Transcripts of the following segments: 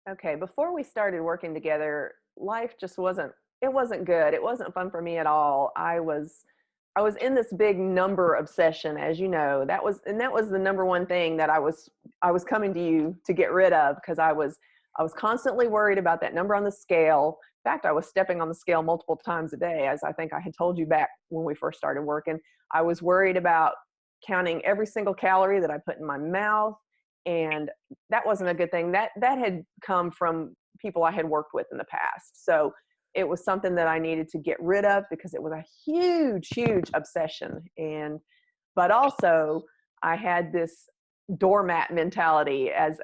Okay, before we started working together, life just wasn't good. It wasn't fun for me at all. I was in this big number obsession, as you know. That was the number one thing that I was coming to you to get rid of, because I was constantly worried about that number on the scale. In fact, I was stepping on the scale multiple times a day, as I think I had told you back when we first started working. I was worried about counting every single calorie that I put in my mouth, and that wasn't a good thing. That had come from people I had worked with in the past. So it was something that I needed to get rid of, because it was a huge, huge obsession. But also I had this doormat mentality. As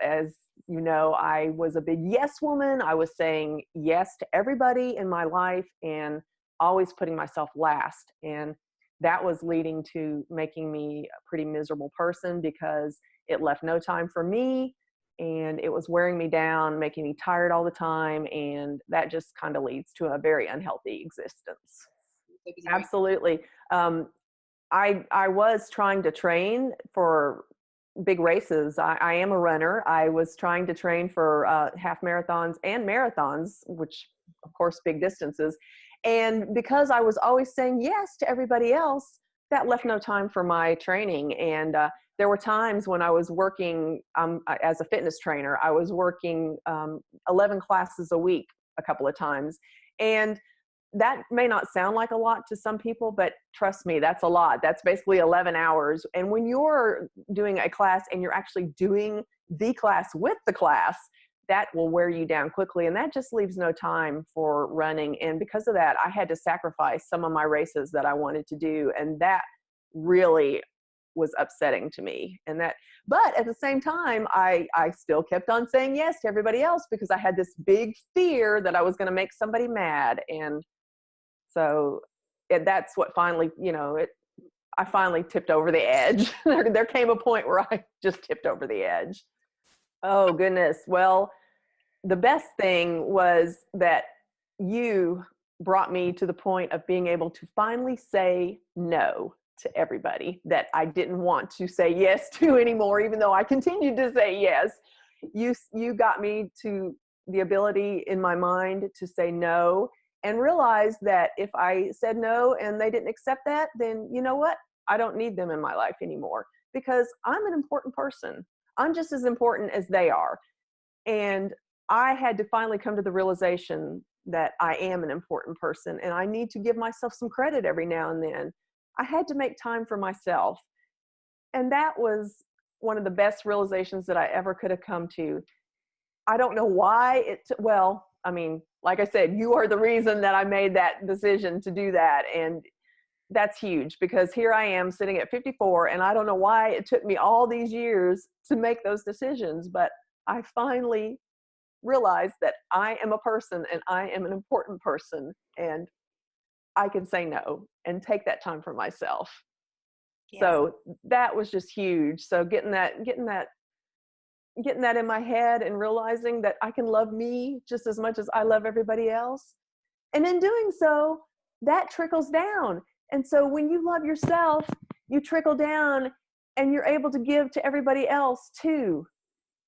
you know, I was a big yes woman. I was saying yes to everybody in my life and always putting myself last. And that was leading to making me a pretty miserable person, because it left no time for me, and it was wearing me down, making me tired all the time. And that just kind of leads to a very unhealthy existence. So busy doing. Absolutely. Um, I was trying to train for big races. I am a runner. I was trying to train for half marathons and marathons, which of course big distances. And because I was always saying yes to everybody else, that left no time for my training. And there were times when I was working as a fitness trainer. I was working 11 classes a week a couple of times. And that may not sound like a lot to some people, but trust me, that's a lot. That's basically 11 hours. And when you're doing a class and you're actually doing the class with the class, that will wear you down quickly. And that just leaves no time for running. And because of that, I had to sacrifice some of my races that I wanted to do. And that really was upsetting to me. But at the same time, I still kept on saying yes to everybody else, because I had this big fear that I was going to make somebody mad. And so that's what finally, I finally tipped over the edge. There came a point where I just tipped over the edge. Oh, goodness. Well, the best thing was that you brought me to the point of being able to finally say no to everybody that I didn't want to say yes to anymore, even though I continued to say yes. You got me to the ability in my mind to say no, and realize that if I said no and they didn't accept that, then you know what? I don't need them in my life anymore, because I'm an important person. I'm just as important as they are. And I had to finally come to the realization that I am an important person, and I need to give myself some credit every now and then. I had to make time for myself. And that was one of the best realizations that I ever could have come to. I don't know why well, I mean, like I said, you are the reason that I made that decision to do that. And that's huge, because here I am sitting at 54, and I don't know why it took me all these years to make those decisions, but I finally realized that I am a person and I am an important person, and I can say no and take that time for myself. Yes. So that was just huge. So getting that in my head and realizing that I can love me just as much as I love everybody else. And in doing so, that trickles down. And so when you love yourself, you trickle down and you're able to give to everybody else too.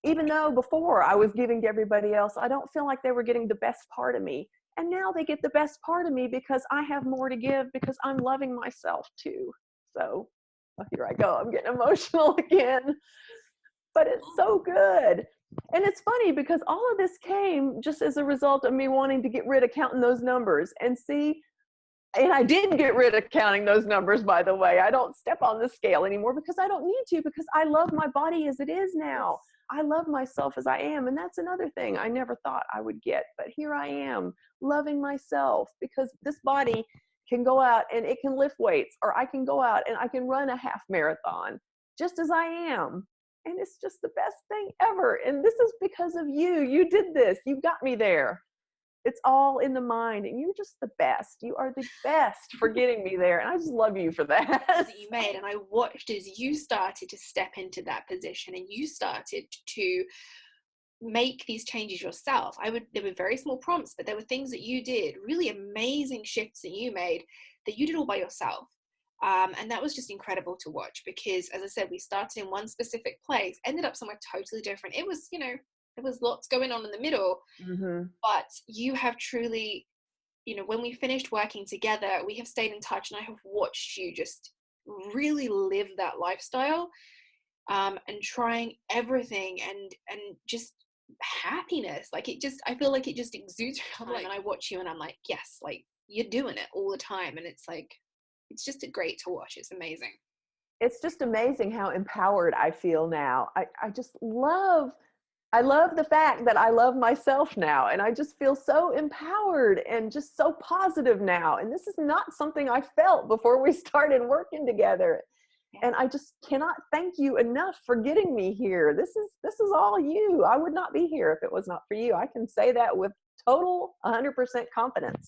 Even though before I was giving to everybody else, I don't feel like they were getting the best part of me. And now they get the best part of me, because I have more to give, because I'm loving myself too. So here I go. I'm getting emotional again, but it's so good. And it's funny, because all of this came just as a result of me wanting to get rid of counting those numbers. And see, and I did get rid of counting those numbers, by the way. I don't step on the scale anymore, because I don't need to, because I love my body as it is now. I love myself as I am. And that's another thing I never thought I would get. But here I am, loving myself, because this body can go out and it can lift weights, or I can go out and I can run a half marathon just as I am. And it's just the best thing ever. And this is because of you. You did this. You got me there. It's all in the mind, and you're just the best. You are the best for getting me there. And I just love you for that. That you made, and I watched as you started to step into that position and you started to make these changes yourself. There were very small prompts, but there were things that you did, really amazing shifts that you made, that you did all by yourself. And that was just incredible to watch, because as I said, we started in one specific place, ended up somewhere totally different. It was, there was lots going on in the middle, Mhm. but you have truly, when we finished working together, we have stayed in touch, and I have watched you just really live that lifestyle, and trying everything, and just happiness. Like, I feel like it just exudes from time, and I watch you and I'm like, yes, like you're doing it all the time, and it's like, it's just great to watch. It's amazing. It's just amazing how empowered I feel now. I just love I love the fact that I love myself now, and I just feel so empowered and just so positive now. And this is not something I felt before we started working together. Yeah. And I just cannot thank you enough for getting me here. This is all you. I would not be here if it was not for you. I can say that with total 100% confidence.